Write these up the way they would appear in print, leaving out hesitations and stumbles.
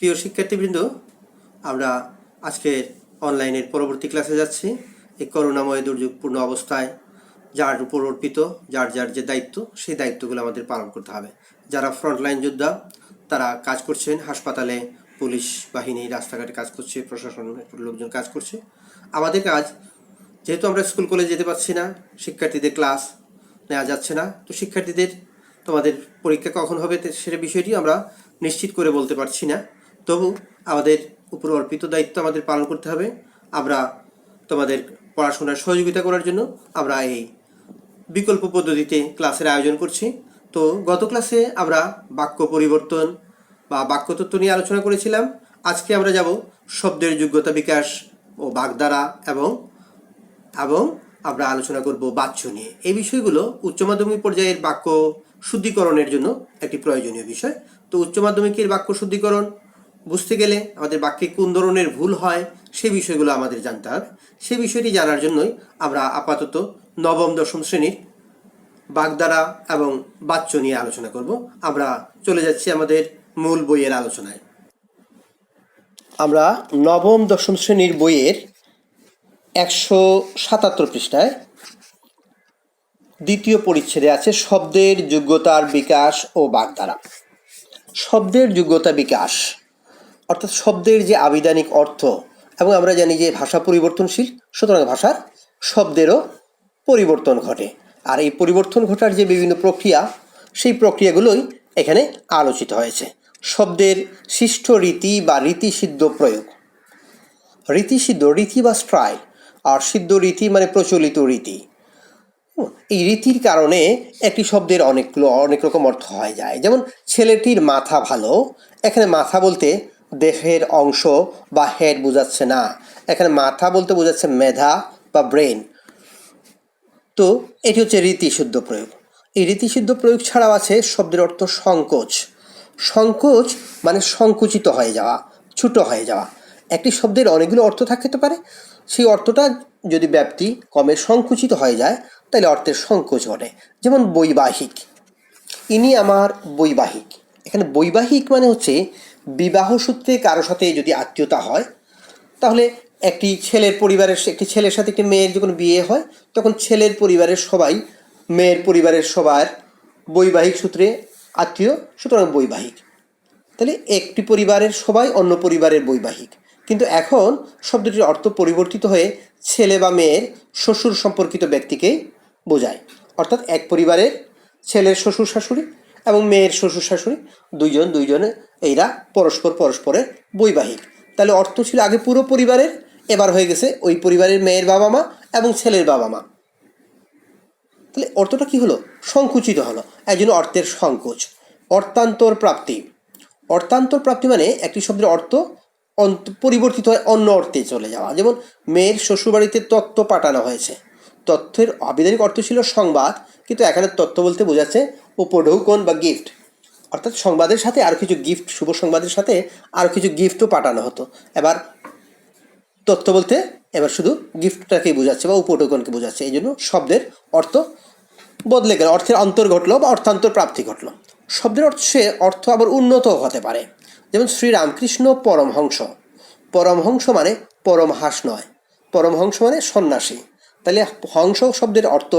প্রিয় শিক্ষার্থীবৃন্দ, আমরা আজকের অনলাইনের পরবর্তী ক্লাসে যাচ্ছি। এই করুণাময় দুর্যোগপূর্ণ অবস্থায় যার উপর অর্পিত যার যার যে দায়িত্ব, সেই দায়িত্বগুলো আমাদের পালন করতে হবে। যারা ফ্রন্টলাইন যোদ্ধা তারা কাজ করছেন, হাসপাতালে পুলিশ বাহিনী রাস্তাঘাটে কাজ করছে, প্রশাসনের লোকজন কাজ করছে। আমাদের কাজ, যেহেতু আমরা স্কুল কলেজ যেতে পারছি না, শিক্ষার্থীদের ক্লাস নেওয়া যাচ্ছে না, তো শিক্ষার্থীদের তোমাদের পরীক্ষা কখন হবে সেটা বিষয়টি আমরা নিশ্চিত করে বলতে পারছি না। তবু আমাদের উপর অর্পিত দায়িত্ব আমাদের পালন করতে হবে। আমরা তোমাদের পড়াশোনার সহযোগিতা করার জন্য আমরা এই বিকল্প পদ্ধতিতে ক্লাসের আয়োজন করছি। তো গত ক্লাসে আমরা বাক্য পরিবর্তন বা বাক্যতত্ত্ব নিয়ে আলোচনা করেছিলাম। আজকে আমরা যাব শব্দের যোগ্যতা বিকাশ ও বাগধারা এবং আমরা আলোচনা করব বাচ্য নিয়ে। এই বিষয়গুলো উচ্চ মাধ্যমিক পর্যায়ের বাক্য শুদ্ধিকরণের জন্য একটি প্রয়োজনীয় বিষয়। তো উচ্চ মাধ্যমিকের বাক্য শুদ্ধিকরণ বুঝতে গেলে আমাদের বাক্যে কোন ধরনের ভুল হয় সেই বিষয়গুলো আমাদের জানতে হবে। সেই বিষয়টি জানার জন্যই আমরা আপাতত নবম দশম শ্রেণীর বাগধারা এবং বাচ্য নিয়ে আলোচনা করব। আমরা চলে যাচ্ছি আমাদের মূল বইয়ের আলোচনায়। আমরা নবম দশম শ্রেণীর বইয়ের 177 পৃষ্ঠায় দ্বিতীয় পরিচ্ছেদে আছে শব্দের যোগ্যতার বিকাশ ও বাগধারা। শব্দের যোগ্যতা বিকাশ অর্থাৎ শব্দের যে আবিধানিক অর্থ, এবং আমরা জানি যে ভাষা পরিবর্তনশীল, সুতরাং ভাষার শব্দেরও পরিবর্তন ঘটে। আর এই পরিবর্তন ঘটার যে বিভিন্ন প্রক্রিয়া, সেই প্রক্রিয়াগুলোই এখানে আলোচিত হয়েছে। শব্দের সৃষ্ট রীতি বা রীতিসিদ্ধ প্রয়োগ। রীতিসিদ্ধ, রীতি বা স্টাইল, আর সিদ্ধ রীতি মানে প্রচলিত রীতি। এই রীতির কারণে একটি শব্দের অনেক রকম অর্থ হয়ে যায়। যেমন ছেলেটির মাথা ভালো, এখানে মাথা বলতে দেহের অংশ বা হেড বোঝাচ্ছে না, এখানে মাথা বলতে বোঝাচ্ছে মেধা বা ব্রেন। তো এটি হচ্ছে রীতিসিদ্ধ প্রয়োগ। এই রীতিসিদ্ধ প্রয়োগ ছাড়াও আছে শব্দের অর্থ সংকোচ। সংকোচ মানে সংকুচিত হয়ে যাওয়া, ছোট হয়ে যাওয়া। একটি শব্দের অনেকগুলো অর্থ থাকতে পারে, সেই অর্থটা যদি ব্যাপ্তি কমে সংকুচিত হয়ে যায় তাহলে অর্থের সংকোচ ঘটে। যেমন বৈবাহিক, ইনি আমার বৈবাহিক। এখানে বৈবাহিক মানে হচ্ছে বিবাহ সূত্রে কারো সাথে যদি আত্মীয়তা হয়, তাহলে একটি ছেলের সাথে একটি মেয়ের যখন বিয়ে হয়, তখন ছেলের পরিবারের সবাই মেয়ের পরিবারের সবার বৈবাহিক সূত্রে আত্মীয়, সুতরাং বৈবাহিক। তাহলে একটি পরিবারের সবাই অন্য পরিবারের বৈবাহিক। কিন্তু এখন শব্দটির অর্থ পরিবর্তিত হয়ে ছেলে বা মেয়ের শ্বশুর সম্পর্কিত ব্যক্তিকেই বোঝায়। অর্থাৎ এক পরিবারের ছেলের শ্বশুর শাশুড়ি এবং মেয়ের শ্বশুর শাশুড়ি দুইজনে এইরা পরস্পরের বৈবাহিক। তাহলে অর্থ ছিল আগে পুরো পরিবারের, এবার হয়ে গেছে ওই পরিবারের মেয়ের বাবা মা এবং ছেলের বাবা মা। তাহলে অর্থটা কি হলো? সংকুচিত হলো, এই জন্য অর্থের সংকোচ। অর্থান্তর প্রাপ্তি। অর্থান্তর প্রাপ্তি মানে একটি শব্দের অর্থ পরিবর্তিত হয় অন্য অর্থে চলে যাওয়া। যেমন মেয়ের শ্বশুরবাড়িতে তত্ত্ব পাঠানো হয়েছে, তথ্যের আবিধানিক অর্থ ছিল সংবাদ, কিন্তু এখানে তথ্য বলতে বোঝাচ্ছে উপঢৌকন বা গিফট। অর্থাৎ সংবাদের সাথে আর কিছু গিফট, শুভ সংবাদের সাথে আর কিছু গিফটও পাঠানো হতো। এবার তথ্য বলতে এবার শুধু গিফটটাকেই বোঝাচ্ছে বা উপঢৌকনকে বোঝাচ্ছে। এই জন্য শব্দের অর্থ বদলে গেল, অর্থের অন্তর ঘটলো বা অর্থান্তর প্রাপ্তি ঘটলো। শব্দের অর্থ আবার উন্নত হতে পারে। যেমন শ্রীরামকৃষ্ণ পরমহংস। পরমহংস মানে পরমহাস নয়, পরমহংস মানে সন্ন্যাসী। তাহলে হংস শব্দের অর্থ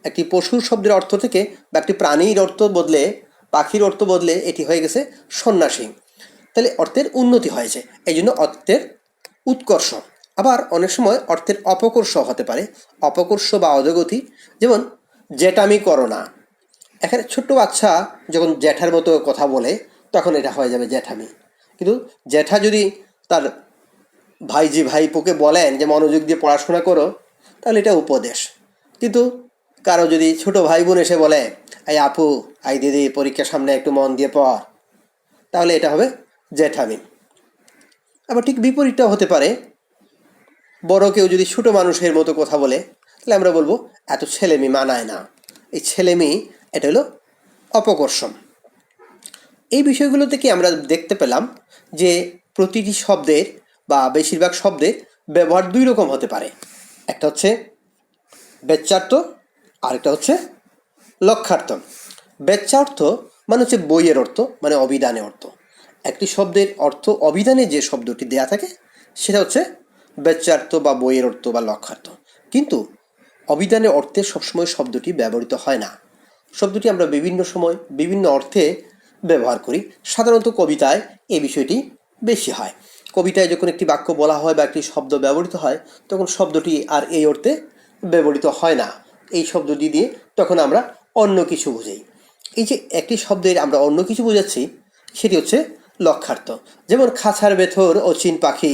একটি পশুর শব্দের অর্থ থেকে বা একটি প্রাণীর অর্থ বদলে, পাখির অর্থ বদলে এটি হয়ে গেছে সন্ন্যাসী। তাহলে অর্থের উন্নতি হয়েছে, এই জন্য অর্থের উৎকর্ষ। আবার অনেক সময় অর্থের অপকর্ষ হতে পারে, অপকর্ষ বা অধোগতি। যেমন জ্যাঠামি করো না। এখানে ছোট্ট বাচ্চা যখন জ্যাঠার মতো কথা বলে তখন এটা হয়ে যাবে জ্যাঠামি। কিন্তু জ্যাঠা যদি তার ভাইপোকে বলেন যে মনোযোগ দিয়ে পড়াশোনা করো, তাহলে এটা উপদেশ। কিন্তু কারো যদি ছোট ভাই বোন এসে বলে এই আপু, এই দিদি, পরীক্ষার সামনে একটু মন দিয়ে পড়, তাহলে এটা হবে জ্যাঠামি। আবার ঠিক বিপরীতটাও হতে পারে, বড় কেউ যদি ছোট মানুষের মতো কথা বলে, তাহলে আমরা বলবো এত ছেলেমি মানায় না। এই ছেলেমি এটা হলো অপকর্ষণ। এই বিষয়গুলো থেকে আমরা দেখতে পেলাম যে প্রতিটি শব্দের বা বেশিরভাগ শব্দের ব্যবহার দুই রকম হতে পারে। একটা হচ্ছে বাচ্যার্থ, আরেকটা হচ্ছে লক্ষ্যার্থ। বাচ্যার্থ মানে হচ্ছে বইয়ের অর্থ, মানে অভিধানের অর্থ। একটি শব্দের অর্থ অভিধানে যে শব্দটি দেয়া থাকে সেটা হচ্ছে বাচ্যার্থ বা বইয়ের অর্থ বা লক্ষ্যার্থ। কিন্তু অভিধানের অর্থে সবসময় শব্দটি ব্যবহৃত হয় না। শব্দটি আমরা বিভিন্ন সময় বিভিন্ন অর্থে ব্যবহার করি। সাধারণত কবিতায় এই বিষয়টি বেশি হয়। কবিতায় যখন একটি বাক্য বলা হয় বা একটি শব্দ ব্যবহৃত হয়, তখন শব্দটি আর এই অর্থে ব্যবহৃত হয় না। এই শব্দটি দিয়ে তখন আমরা অন্য কিছু বুঝাই। এই যে একটি শব্দের আমরা অন্য কিছু বোঝাচ্ছি, সেটি হচ্ছে লক্ষ্যার্থ। যেমন খাঁচার ভেতর অচিন পাখি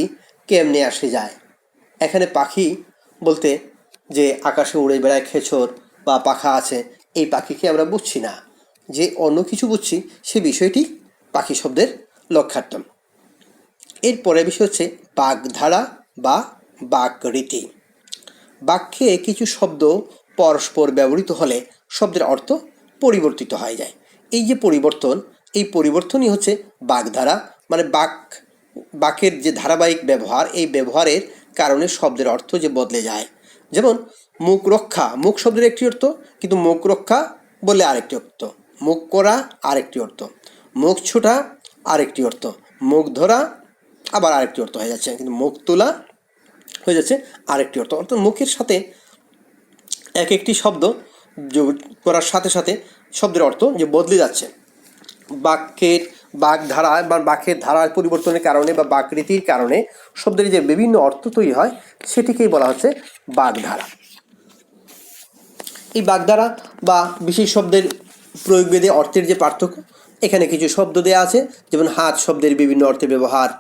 কেমনে আসে যায়। এখানে পাখি বলতে যে আকাশে উড়ে বেড়ায় খেচর বা পাখা আছে, এই পাখিকে আমরা বুঝছি না, যে অন্য কিছু বুঝছি, সে বিষয়টি পাখি শব্দের লক্ষ্যার্থ। এর পরের বিষয় হচ্ছে বাগধারা বা বাকরীতি। বাক্যে কিছু শব্দ পরস্পর ব্যবহৃত হলে শব্দের অর্থ পরিবর্তিত হয়ে যায়। এই যে পরিবর্তন, এই পরিবর্তনই হচ্ছে বাগধারা, মানে বাক্যের যে ধারাবাহিক ব্যবহার, এই ব্যবহারের কারণে শব্দের অর্থ যে বদলে যায়। যেমন মুখ রক্ষা, মুখ শব্দের একটি অর্থ, কিন্তু মুখ রক্ষা বলে আরেকটি অর্থ। মুখ করা আরেকটি অর্থ, মুখ ছোটা আরেকটি অর্থ, মুখ ধরা আবার আরেকটি অর্থ হয়ে যাচ্ছে, কিন্তু মুখ তোলা হয়ে যাচ্ছে আরেকটি অর্থ। অর্থাৎ মুখের সাথে এক একটি শব্দ যোগ করার সাথে সাথে শব্দের অর্থ যে বদলে যাচ্ছে। বাক্যের বাগধারা বা বাক্যের ধারার পরিবর্তনের কারণে বা বাকরীতির কারণে শব্দের যে বিভিন্ন অর্থ তৈরি হয়, সেটিকেই বলা হচ্ছে বাগধারা। এই বাগধারা বা বিশেষ শব্দের প্রয়োগ ভেদে অর্থের যে পার্থক্য, এখানে কিছু শব্দ দেওয়া আছে। যেমন হাত শব্দের বিভিন্ন অর্থে ব্যবহার,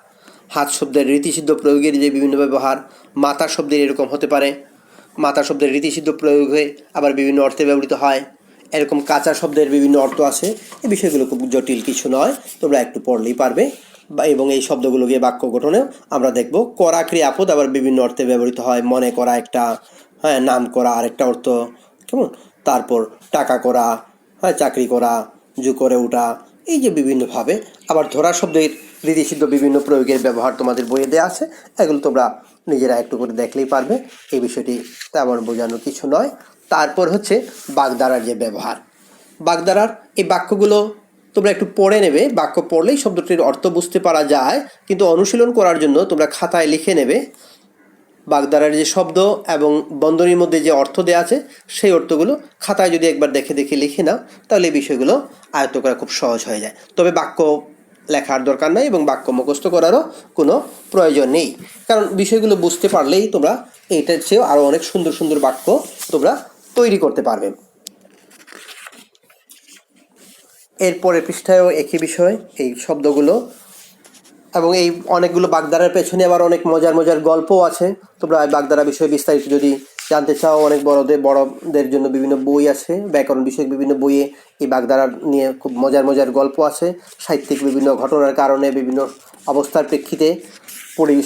হাত শব্দের রীতিসিদ্ধ প্রয়োগের যে বিভিন্ন ব্যবহার, মাতা শব্দের এরকম হতে পারে, মাতা শব্দের রীতিসিদ্ধ প্রয়োগ হয়ে আবার বিভিন্ন অর্থে ব্যবহৃত হয়। এরকম কাঁচা শব্দের বিভিন্ন অর্থ আছে। এই বিষয়গুলো খুব জটিল কিছু নয়, তোমরা একটু পড়লেই পারবে। এবং এই শব্দগুলোকে বাক্য গঠনেও আমরা দেখব। করা ক্রিয়াপদ আবার বিভিন্ন অর্থে ব্যবহৃত হয়। মনে করা একটা, হ্যাঁ, নাম করা আরেকটা অর্থ, কেমন, তারপর টাকা করা, হ্যাঁ, চাকরি করা, জু করে ওঠা, এই যে বিভিন্নভাবে। আবার ধরা শব্দের রীতিসিদ্ধ বিভিন্ন প্রয়োগের ব্যবহার তোমাদের বইয়ে দেওয়া আছে, এগুলো তোমরা নিজেরা একটু করে দেখলেই পারবে। এই বিষয়টি তেমন বোঝানোর কিছু নয়। তারপর হচ্ছে বাগধারার যে ব্যবহার। বাগধারার এই বাক্যগুলো তোমরা একটু পড়ে নেবে। বাক্য পড়লেই শব্দটির অর্থ বুঝতে পারা যায়, কিন্তু অনুশীলন করার জন্য তোমরা খাতায় লিখে নেবে বাগধারার যে শব্দ এবং বন্ধনীর মধ্যে যে অর্থ দেওয়া আছে, সেই অর্থগুলো খাতায় যদি একবার দেখে দেখে লিখে নাও, তাহলে এই বিষয়গুলো আয়ত্ত করা খুব সহজ হয়ে যায়। তবে বাক্য লেখার দরকার নেই এবং বাক্য মুখস্থ করারও কোনো প্রয়োজন নেই, কারণ বিষয়গুলো বুঝতে পারলেই তোমরা এইটার চেয়েও আরও অনেক সুন্দর সুন্দর বাক্য তোমরা তৈরি করতে পারবে। এরপরের পৃষ্ঠায়ও একই বিষয়, এই শব্দগুলো এবং এই অনেকগুলো বাগধারার পেছনে আবার অনেক মজার মজার গল্পও আছে। তোমরা এই বাগধারা বিষয়ে বিস্তারিত যদি জানতে চাও, অনেক বড়দের জন্য বিভিন্ন বই আছে, ব্যাকরণ বিষয়ক বিভিন্ন বইয়ে এই বাগধারা নিয়ে খুব মজার মজার গল্প আছে। সাহিত্যিক বিভিন্ন ঘটনার কারণে, বিভিন্ন অবস্থার প্রেক্ষিতে,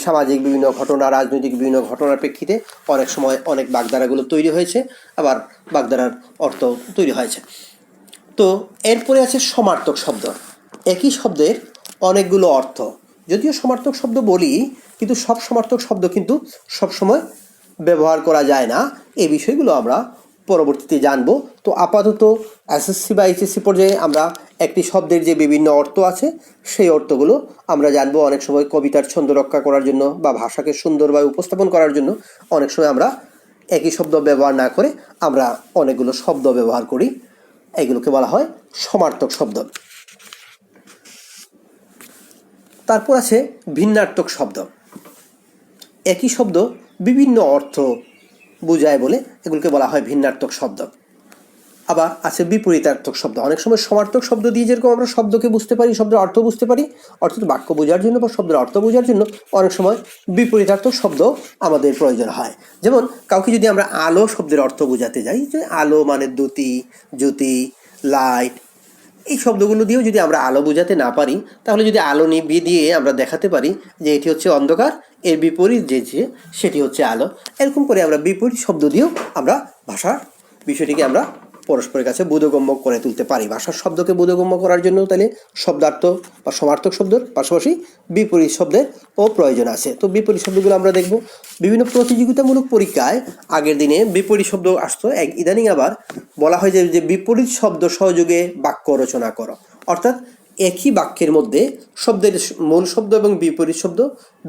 সামাজিক বিভিন্ন ঘটনা, রাজনৈতিক বিভিন্ন ঘটনার প্রেক্ষিতে অনেক সময় অনেক বাগধারাগুলো তৈরি হয়েছে, আবার বাগধারার অর্থ তৈরি হয়েছে। তো এরপরে আছে সমার্থক শব্দ। একই শব্দের অনেকগুলো অর্থ, যদিও সমার্থক শব্দ বলি, কিন্তু সব সমার্থক শব্দ কিন্তু সবসময় ব্যবহার করা যায় না। এই বিষয়গুলো আমরা পরবর্তীতে জানবো। তো আপাতত এসএসসি বা এইচএসসি পর্যায়ে আমরা একটি শব্দের যে বিভিন্ন অর্থ আছে, সেই অর্থগুলো আমরা জানবো। অনেক সময় কবিতার ছন্দ রক্ষা করার জন্য বা ভাষাকে সুন্দরভাবে উপস্থাপন করার জন্য অনেক সময় আমরা একই শব্দ ব্যবহার না করে আমরা অনেকগুলো শব্দ ব্যবহার করি। এগুলোকে বলা হয় সমার্থক শব্দ। তারপর আছে ভিন্নার্থক শব্দ। একই শব্দ বিভিন্ন অর্থ বোঝায় বলে এগুলোকে বলা হয় ভিন্নার্থক শব্দ। আবার আছে বিপরীতার্থক শব্দ। অনেক সময় সমার্থক শব্দ দিয়ে যেরকম আমরা শব্দকে বুঝতে পারি, শব্দের অর্থ বুঝতে পারি, অর্থাৎ বাক্য বোঝার জন্য বা শব্দের অর্থ বোঝার জন্য অনেক সময় বিপরীতার্থক শব্দ আমাদের প্রয়োজন হয়। যেমন কাউকে যদি আমরা আলো শব্দের অর্থ বোঝাতে যাই, যে আলো মানে দ্যুতি, জ্যোতি, লাইট, এই শব্দগুলো দিয়েও যদি আমরা আলো বোঝাতে না পারি, তাহলে যদি আলো নিভিয়ে দিয়ে আমরা দেখাতে পারি যে এটি হচ্ছে অন্ধকার, এর বিপরীত যে সেটি হচ্ছে আলো, এরকম করে আমরা বিপরীত শব্দ দিয়েও আমরা ভাষার বিষয়টিকে আমরা পরস্পরের কাছে বোধগম্য করে তুলতে পারি। ভাষার শব্দকে বোধগম্য করার জন্য তাহলে শব্দার্থ বা সমার্থক শব্দের পাশাপাশি বিপরীত শব্দের ও প্রয়োজন আছে। তো বিপরীত শব্দগুলো আমরা দেখব। বিভিন্ন প্রতিযোগিতামূলক পরীক্ষায় আগের দিনে বিপরীত শব্দ আসতো, ইদানিং আবার বলা হয় যে বিপরীত শব্দ সহযোগে বাক্য রচনা করো। অর্থাৎ একই বাক্যের মধ্যে শব্দের মূল শব্দ এবং বিপরীত শব্দ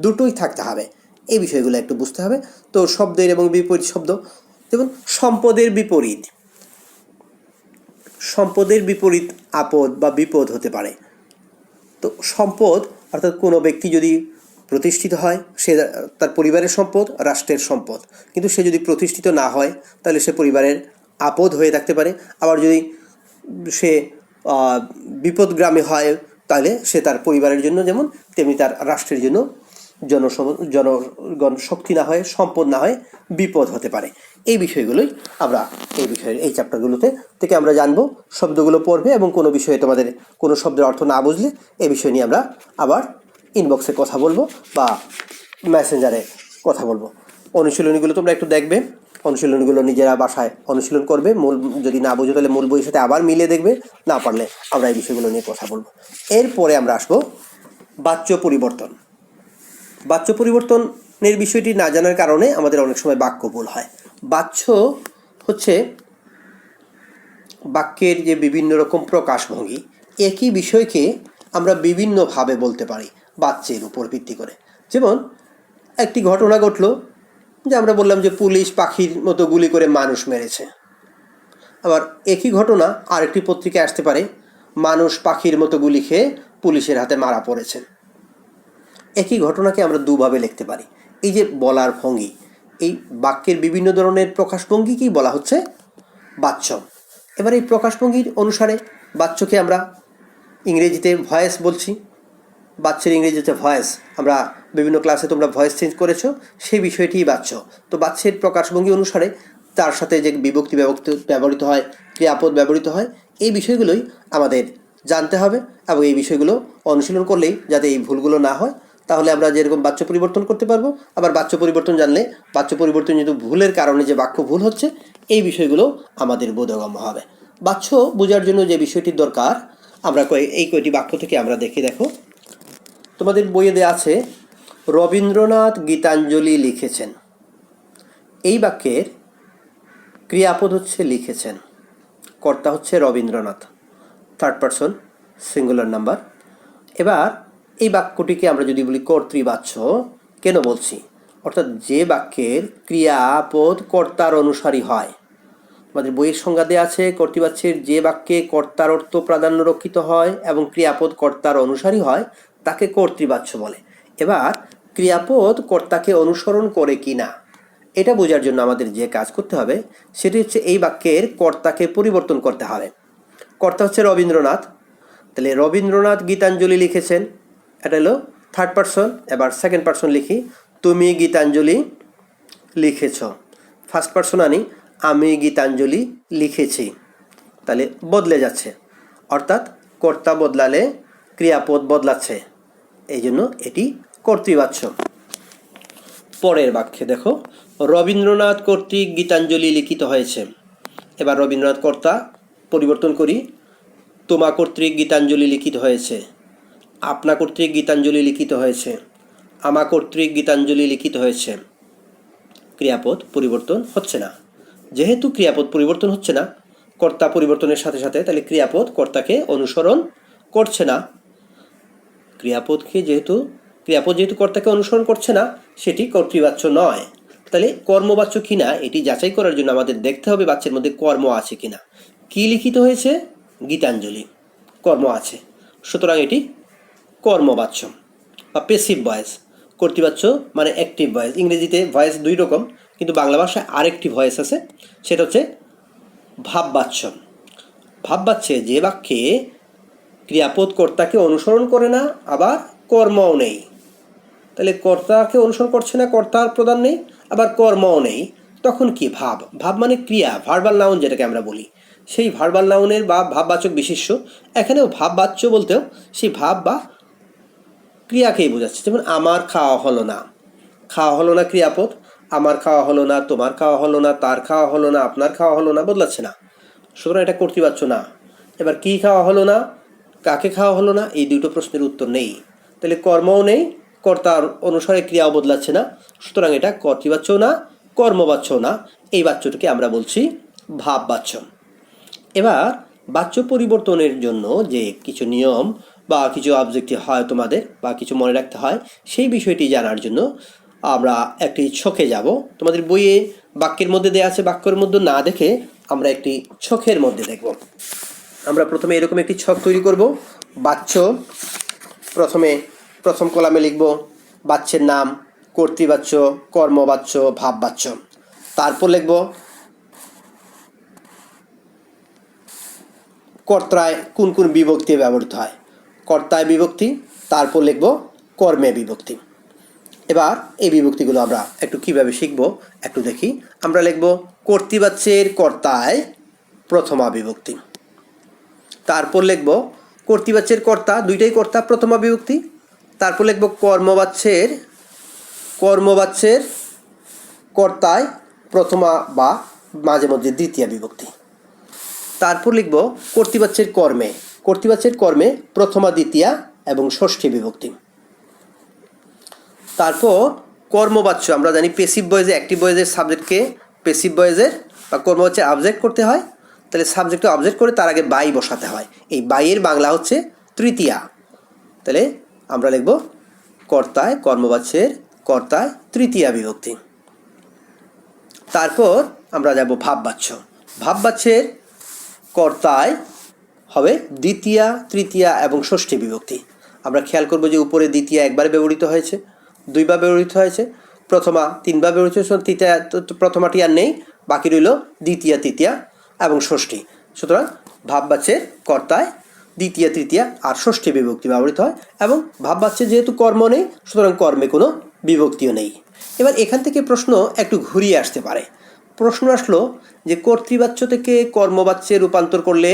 দুটোই থাকতে হবে। এই বিষয়গুলো একটু বুঝতে হবে। তো শব্দের এবং বিপরীত শব্দ, যেমন সম্পদের বিপরীত, সম্পদের বিপরীত আপদ বা বিপদ হতে পারে। তো সম্পদ অর্থাৎ কোনো ব্যক্তি যদি প্রতিষ্ঠিত হয়, সে তার পরিবারের সম্পদ, রাষ্ট্রের সম্পদ। কিন্তু সে যদি প্রতিষ্ঠিত না হয় তাহলে সে পরিবারের আপদ হয়ে থাকতে পারে। আবার যদি সে বিপদগ্রামী হয় তাহলে সে তার পরিবারের জন্য যেমন, তেমনি তার রাষ্ট্রের জন্য জনগণ শক্তি না হয়, সম্পদ না হয়, বিপদ হতে পারে। এই বিষয়গুলোই আমরা এই চ্যাপ্টারগুলোতে থেকে আমরা জানবো। শব্দগুলো পড়বে এবং কোনো বিষয়ে তোমাদের কোনো শব্দের অর্থ না বুঝলে এই বিষয় নিয়ে আমরা আবার ইনবক্সে কথা বলবো বা মেসেঞ্জারে কথা বলবো। অনুশীলনীগুলো তোমরা একটু দেখবে, অনুশীলনীগুলো নিজেরা বাসায় অনুশীলন করবে। মূল যদি না বুঝো তাহলে মূল বইয়ের সাথে আবার মিলে দেখবে, না পারলে আমরা এই বিষয়গুলো নিয়ে কথা বলবো। এরপরে আমরা আসবো বাচ্য পরিবর্তন। বাচ্য পরিবর্তনের বিষয়টি না জানার কারণে আমাদের অনেক সময় বাক্য ভুল হয়। বাচ্য হচ্ছে বাক্যের যে বিভিন্ন রকম প্রকাশভঙ্গি, একই বিষয়কে আমরা বিভিন্নভাবে বলতে পারি বাচ্যের উপর ভিত্তি করে। যেমন একটি ঘটনা ঘটলো, যে আমরা বললাম যে পুলিশ পাখির মতো গুলি করে মানুষ মেরেছে। আবার একই ঘটনা আরেকটি পত্রিকায় আসতে পারে, মানুষ পাখির মতো গুলি খেয়ে পুলিশের হাতে মারা পড়েছেন। একই ঘটনাকে আমরা দুভাবে লিখতে পারি। এই যে বলার ভঙ্গি, এই বাক্যের বিভিন্ন ধরনের প্রকাশভঙ্গিকেই বলা হচ্ছে বাচ্য। এবার এই প্রকাশভঙ্গির অনুসারে বাচ্যকে আমরা ইংরেজিতে ভয়েস বলছি। বাচ্চার ইংরেজিতে ভয়েস, আমরা বিভিন্ন ক্লাসে তোমরা ভয়েস চেঞ্জ করেছো, সেই বিষয়টিই বাচ্য। তো বাচ্যের প্রকাশভঙ্গি অনুসারে তার সাথে যে বিভক্তি ব্যবহৃত হয়, ক্রিয়াপদ ব্যবহৃত হয়, এই বিষয়গুলোই আমাদের জানতে হবে এবং এই বিষয়গুলো অনুশীলন করলেই যাতে এই ভুলগুলো না হয়, তাহলে আমরা যেরকম বাচ্য পরিবর্তন করতে পারবো। আবার বাচ্য পরিবর্তন জানলে বাচ্য পরিবর্তন যেহেতু ভুলের কারণে যে বাক্য ভুল হচ্ছে, এই বিষয়গুলো আমাদের বোধগম্য হবে। বাচ্য বোঝার জন্য যে বিষয়টির দরকার, আমরা এই কয়টি বাক্য থেকে আমরা দেখো। তোমাদের বইয়ে দেওয়া আছে, রবীন্দ্রনাথ গীতাঞ্জলি লিখেছেন। এই বাক্যের ক্রিয়াপদ হচ্ছে লিখেছেন, কর্তা হচ্ছে Rabindranath, third person singular number. এবার এই বাক্যটিকে আমরা যদি বলি কর্তৃবাচ্য, কেন বলছি? অর্থাৎ যে বাক্যের ক্রিয়াপদ কর্তার অনুসারী হয়। আমাদের বইয়ের সংজ্ঞা দেওয়া আছে, কর্তৃবাচ্যের যে বাক্যে কর্তার অর্থ প্রাধান্য রক্ষিত হয় এবং ক্রিয়াপদ কর্তার অনুসারী হয় তাকে কর্তৃবাচ্য বলে। এবার ক্রিয়াপদ কর্তাকে অনুসরণ করে কি না, এটা বোঝার জন্য আমাদের যে কাজ করতে হবে সেটি হচ্ছে এই বাক্যের কর্তাকে পরিবর্তন করতে হবে। কর্তা হচ্ছে রবীন্দ্রনাথ, তাহলে রবীন্দ্রনাথ গীতাঞ্জলি লিখেছেন, এটা হলো থার্ড পারসন। এবার সেকেন্ড পারসন লিখি, তুমি গীতাঞ্জলি লিখেছ। ফার্স্ট পারসন আনি, আমি গীতাঞ্জলি লিখেছি। তাহলে বদলে যাচ্ছে, অর্থাৎ কর্তা বদলালে ক্রিয়াপদ বদলাচ্ছে, এই জন্য এটি কর্তৃবাচ্য। পরের বাক্যে দেখো, রবীন্দ্রনাথ কর্তৃক গীতাঞ্জলি লিখিত হয়েছে। এবার রবীন্দ্রনাথ কর্তা পরিবর্তন করি, তোমা কর্তৃক গীতাঞ্জলি লিখিত হয়েছে, আপনা কর্তৃক গীতাঞ্জলি লিখিত হয়েছে, আমা কর্তৃক গীতাঞ্জলি লিখিত হয়েছে। ক্রিয়াপদ পরিবর্তন হচ্ছে না। যেহেতু ক্রিয়াপদ পরিবর্তন হচ্ছে না কর্তা পরিবর্তনের সাথে সাথে, তাহলে ক্রিয়াপদ কর্তাকে অনুসরণ করছে না। ক্রিয়াপদ যেহেতু কর্তাকে অনুসরণ করছে না, সেটি কর্তৃবাচ্য নয়। তাহলে কর্মবাচ্য কিনা এটি যাচাই করার জন্য আমাদের দেখতে হবে বাচ্চার মধ্যে কর্ম আছে কিনা। কি লিখিত হয়েছে? গীতাঞ্জলি, কর্ম আছে, সুতরাং এটি কর্মবাচ্য বা পেসিভ ভয়েস। কর্তৃবাচ্য মানে অ্যাক্টিভ ভয়েস। ইংরেজিতে ভয়েস দুই রকম, কিন্তু বাংলা ভাষায় আরেকটি ভয়েস আছে, সেটা হচ্ছে ভাববাচ্য। ভাববাচ্যে যে বাক্যে ক্রিয়াপদ কর্তাকে অনুসরণ করে না, আবার কর্মও নেই। তাহলে কর্তাকে অনুসরণ করছে না, কর্তার প্রদান নেই, আবার কর্মও নেই, তখন কি? ভাব মানে ক্রিয়া, ভার্বাল নাউন যেটাকে আমরা বলি, সেই ভার্বাল নাউনের বা ভাববাচক বিশেষ্য। এখানেও ভাববাচ্য বলতেও সেই ভাব বা ক্রিয়াকেই বোঝাচ্ছে। যেমন আমার খাওয়া হলো না, খাওয়া হলো না ক্রিয়াপদ, আমার খাওয়া হলো না, তোমার খাওয়া হলো না, তার খাওয়া হলো না, আপনার খাওয়া হলো না, বদলাচ্ছে না, সুতরাং এটা কর্তৃবাচ্য না। এবার কি খাওয়া হলো না, কাকে খাওয়া হলো না, এই দুটো প্রশ্নের উত্তর নেই। তাহলে কর্মও নেই, কর্তার অনুসারে ক্রিয়াও বদলাচ্ছে না, সুতরাং এটা কর্তৃবাচ্য না, কর্মবাচ্য না। এই বাচ্যটাকে আমরা বলছি ভাববাচ্য। এবার বাচ্য পরিবর্তনের জন্য যে কিছু নিয়ম বা কিছু অবজেক্টিভ হয় তোমাদের বা কিছু মনে রাখতে হয়, সেই বিষয়টি জানার জন্য আমরা একটি ছকে যাব। তোমাদের বইয়ে বাক্যের মধ্যে দেওয়া আছে, বাক্যের মধ্যে না দেখে আমরা একটি ছকের মধ্যে দেখব। আমরা প্রথমে এরকম একটি ছক তৈরি করব। বাচ্য, প্রথম কলামে লিখব বাচ্চের নাম, কর্তৃবাচ্য, কর্মবাচ্য, ভাববাচ্য। তারপর লিখব কর্তায় কোন কোন বিভক্তি ব্যবহৃত হয়, কর্তায় বিভক্তি। তারপর লিখব কর্মে বিভক্তি। এবার এই বিভক্তিগুলো আমরা একটু কিভাবে শিখব একটু দেখি। আমরা লিখব কর্তৃবাচ্যের কর্তায় প্রথমা বিভক্তি। তারপর লিখব কর্তৃবাচ্যের কর্তা, দুইটাই কর্তা, প্রথমা বিভক্তি। তারপর লিখব কর্মবাচ্যের কর্তায় প্রথমা বা মাঝে মধ্যে দ্বিতীয় বিভক্তি। তারপর লিখব কর্তৃবাচ্যের কর্মে প্রথমা, দ্বিতীয়া এবং ষষ্ঠী বিভক্তি। তারপর কর্মবাচ্য, আমরা জানি পেসিভ ভয়েসে অ্যাক্টিভ ভয়েসের সাবজেক্টকে পেসিভ ভয়েসের বা কর্মবাচ্যে অবজেক্ট করতে হয়, তাহলে সাবজেক্টকে অবজেক্ট করে তার আগে বাই বসাতে হয়। এই বাইয়ের বাংলা হচ্ছে তৃতীয়া। তাহলে আমরা লিখব কর্মবাচ্যের কর্তায় তৃতীয়া বিভক্তি। তারপর আমরা যাব ভাববাচ্যের কর্তায় হবে দ্বিতীয়া, তৃতীয়া এবং ষষ্ঠী বিভক্তি। আমরা খেয়াল করব যে উপরে দ্বিতীয়া একবার ব্যবহৃত হয়েছে, দুইবার ব্যবহৃত হয়েছে, প্রথমা তিনবার ব্যবহৃত হয়েছে, তৃতীয়া প্রথমাটি আর নেই, বাকি রইল দ্বিতীয়া, তৃতীয়া এবং ষষ্ঠী। সুতরাং ভাববাচ্যের কর্তায় দ্বিতীয়া, তৃতীয়া আর ষষ্ঠী বিভক্তি ব্যবহৃত হয়। এবং ভাববাচ্যে যেহেতু কর্ম নেই, সুতরাং কর্মে কোনো বিভক্তিও নেই। এবার এখান থেকে প্রশ্ন একটু ঘুরিয়ে আসতে পারে। প্রশ্ন আসলো যে কর্তৃবাচ্য থেকে কর্মবাচ্যে রূপান্তর করলে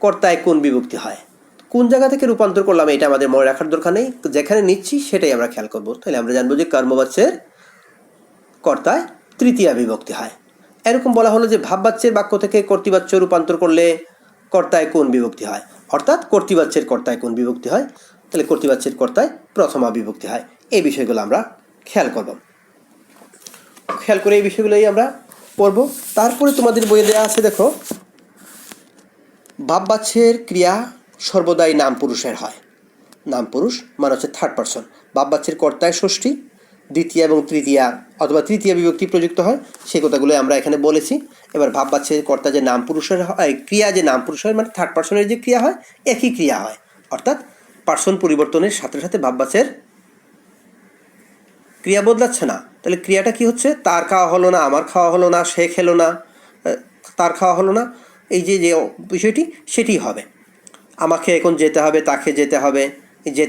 কর্তায় কোন বিভক্তি হয়, কোন জায়গা থেকে রূপান্তর করলাম এটা আমাদের মনে রাখার দরকার নেই, যেখানে নিচ্ছি সেটাই আমরা খেয়াল করব। তাহলে আমরা জানবো যে কর্মবাচ্যের কর্তায় তৃতীয়া বিভক্তি হয়। এরকম বলা হলো যে ভাববাচ্যের বাক্য থেকে কর্তৃবাচ্য রূপান্তর করলে কর্তায় কোন বিভক্তি হয়, অর্থাৎ কর্তৃবাচ্যের কর্তায় কোন বিভক্তি হয়, তাহলে কর্তৃবাচ্যের কর্তায় প্রথমা বিভক্তি হয়। এই বিষয়গুলো আমরা খেয়াল করে এই বিষয়গুলোই আমরা পড়ব। তারপরে তোমাদের বইয়ে দেওয়া আছে, দেখো ভাববাচ্যের ক্রিয়া সর্বদাই নাম পুরুষের হয়। নাম পুরুষ মানে হচ্ছে থার্ড পারসন। ভাববাচ্যের কর্তায় ষষ্ঠী, দ্বিতীয় এবং তৃতীয়া অথবা তৃতীয় বিভক্তি প্রযুক্ত হয়, সেই কথাগুলো আমরা এখানে বলেছি। এবার ভাববাচ্যের কর্তা যে নাম পুরুষের হয়, ক্রিয়া যে নাম পুরুষ হয় মানে থার্ড পারসনের যে ক্রিয়া হয় একই ক্রিয়া হয়, অর্থাৎ পার্সন পরিবর্তনের সাথে সাথে ভাববাচ্যের ক্রিয়া বদলাচ্ছে না। তাহলে ক্রিয়াটা কি হচ্ছে, তার খাওয়া হলো না, আমার খাওয়া হলো না, সে খেলো না, তার খাওয়া হলো না, এই যে বিষয়টি সেটি হবে। আমাকে এখন যেতে হবে, তাকে যেতে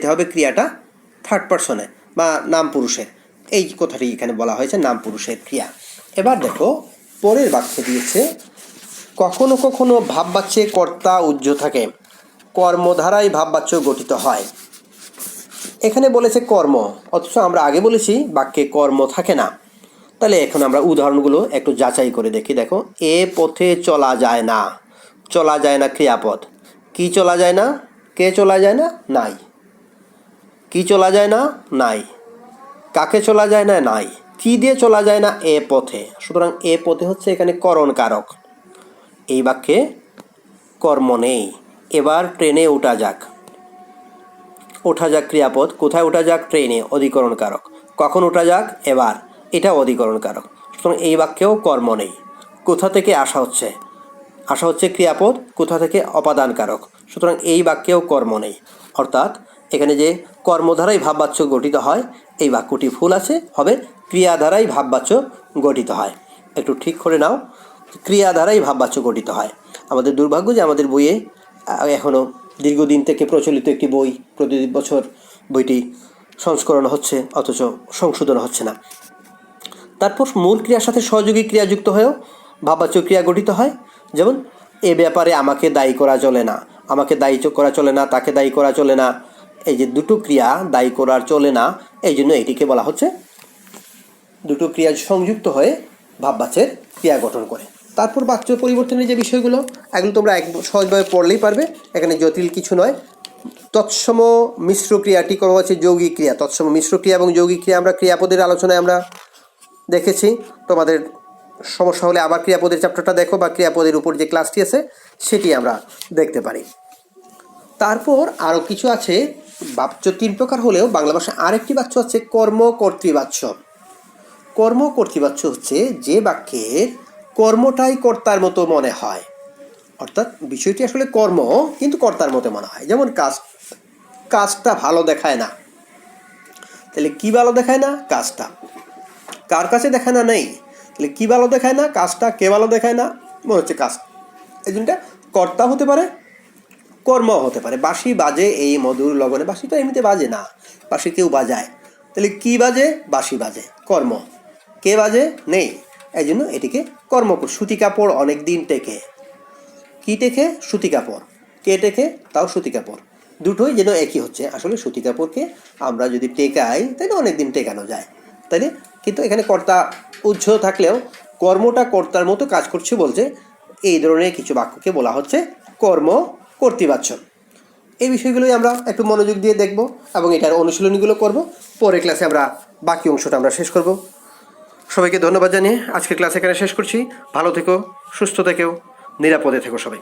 হবে, ক্রিয়াটা থার্ড পারসনে বা নাম পুরুষের, এই কথাটি এখানে বলা হয়েছে নাম পুরুষের ক্রিয়া। এবার দেখো পরের বাক্যে দিয়েছে কখনো কখনো ভাববাচ্যে কর্তা উজ্জ্ব থাকে, কর্মধারায় ভাববাচ্য গঠিত হয়। এখানে বলেছে কর্ম, অথচ আমরা আগে বলেছি বাক্যে কর্ম থাকে না। তাহলে এখন আমরা উদাহরণগুলো একটু যাচাই করে দেখি। দেখো এ পথে চলা যায় না, ক্রিয়াপদ। কি চলা যায় না, কে চলা যায় না, নাই। কি চলা যায় না, নাই। কাকে চলা যায় না, নাই। কি দিয়ে চলা যায় না, এ পথে। সুতরাং এ পথে হচ্ছে এখানে করণ কারক, এই বাক্যে কর্ম নেই। এবার ট্রেনে ওঠা যাক ক্রিয়াপদ, কোথায় ওঠা যাক, ট্রেনে, অধিকরণ কারক। কখন ওঠা যাক, এবার, এটা অধিকরণ কারক। সুতরাং এই বাক্যেও কর্ম নেই। কোথা থেকে আসা হচ্ছে ক্রিয়াপদ, কোথা থেকে অপাদান কারক। সুতরাং এই বাক্যেও কর্ম নেই। অর্থাৎ এখানে যে কর্মধারায় ভাববাচ্য গঠিত হয় এই বাক্যটি ভুল আছে, হবে ক্রিয়াধারায় ভাববাচ্য গঠিত হয়। একটু ঠিক করে নাও, ক্রিয়াধারায় ভাববাচ্য গঠিত হয়। আমাদের দুর্ভাগ্য যে আমাদের বইয়ে এখনও দীর্ঘদিন থেকে প্রচলিত একটি বই, প্রতি বছর বইটি সংস্করণ হচ্ছে অথচ সংশোধন হচ্ছে না। তারপর মূল ক্রিয়ার সাথে সহযোগী ক্রিয়া যুক্ত হয়েও ভাববাচ্য ক্রিয়া গঠিত হয়। যেমন এ ব্যাপারে আমাকে দায়ী করা চলে না, তাকে দায়ী করা চলে না। এই যে দুটো ক্রিয়া দায়ী করার চলে না, এই জন্য এটিকে বলা হচ্ছে দুটো ক্রিয়া সংযুক্ত হয়ে ভাববাচ্যের ক্রিয়া গঠন করে। তারপর বাক্য পরিবর্তনের যে বিষয়গুলো, এগুলো তোমরা সহজভাবে পড়লেই পারবে, এখানে জটিল কিছু নয়। তৎসম মিশ্র ক্রিয়াটি কোনো হচ্ছে যৌগিক ক্রিয়া। তৎসম মিশ্র ক্রিয়া এবং যৌগিক ক্রিয়া আমরা ক্রিয়াপদের আলোচনায় আমরা দেখেছি। তোমাদের সমস্যা হলে আবার ক্রিয়াপদের চ্যাপ্টারটা দেখো বা ক্রিয়াপদের উপর যে ক্লাসটি আছে সেটি আমরা দেখতে পারি। তারপর আরও কিছু আছে, বাচ্য 3 প্রকার হলেও বাংলা ভাষায় আরেকটি বাচ্য আছে কর্ম কর্তৃবাচ্য। কর্ম কর্তৃবাচ্য হচ্ছে যে বাক্যের কর্মটাই কর্তার মতো মনে হয়, অর্থাৎ বিষয়টি আসলে কর্ম কিন্তু কর্তার মতো মনে হয়। যেমন কাজটা ভালো দেখায় না, তাহলে কি ভালো দেখায় না? কাজটা। কার কাছে দেখায় না? নেই। তাহলে কি ভালো দেখায় না? কাজটা। কে ভালো দেখায় না? মনে হচ্ছে কাজ। এই জন্যটা কর্তা হতে পারে, কর্ম হতে পারে। বাঁশি বাজে এই মধুর লগনে, বাঁশিটা এমনিতে বাজে না, বাঁশি কেউ বাজায়। তাহলে কি বাজে? বাঁশি বাজে, কর্ম। কে বাজে? নেই। এই জন্য এটিকে কর্ম। সুতি কাপড় অনেক দিন টেকে। কি টেকে? সুতি কাপড়। কে টেকে? তাও সুতি কাপড়। দুটোই যেন একই হচ্ছে। আসলে সুতি কাপড়কে আমরা যদি টেকাই তাহলে অনেক দিন টেকানো যায়, তাইলে। কিন্তু এখানে কর্তা উজ্জ্ব থাকলেও কর্মটা কর্তার মতো কাজ করছে বলছে এই ধরনের কিছু বাক্যকে বলা হচ্ছে কর্ম কর্তৃবাচ্য। এই বিষয়গুলোই আমরা একটু মনোযোগ দিয়ে দেখব এবং এটার অনুশীলনীগুলো করব। পরের ক্লাসে আমরা বাকি অংশটা আমরা শেষ করব। সবাইকে ধন্যবাদ জানিয়ে আজকের ক্লাস এখানে শেষ করছি। ভালো থেকো, সুস্থ থেকো, নিরাপদে থেকো সবাই।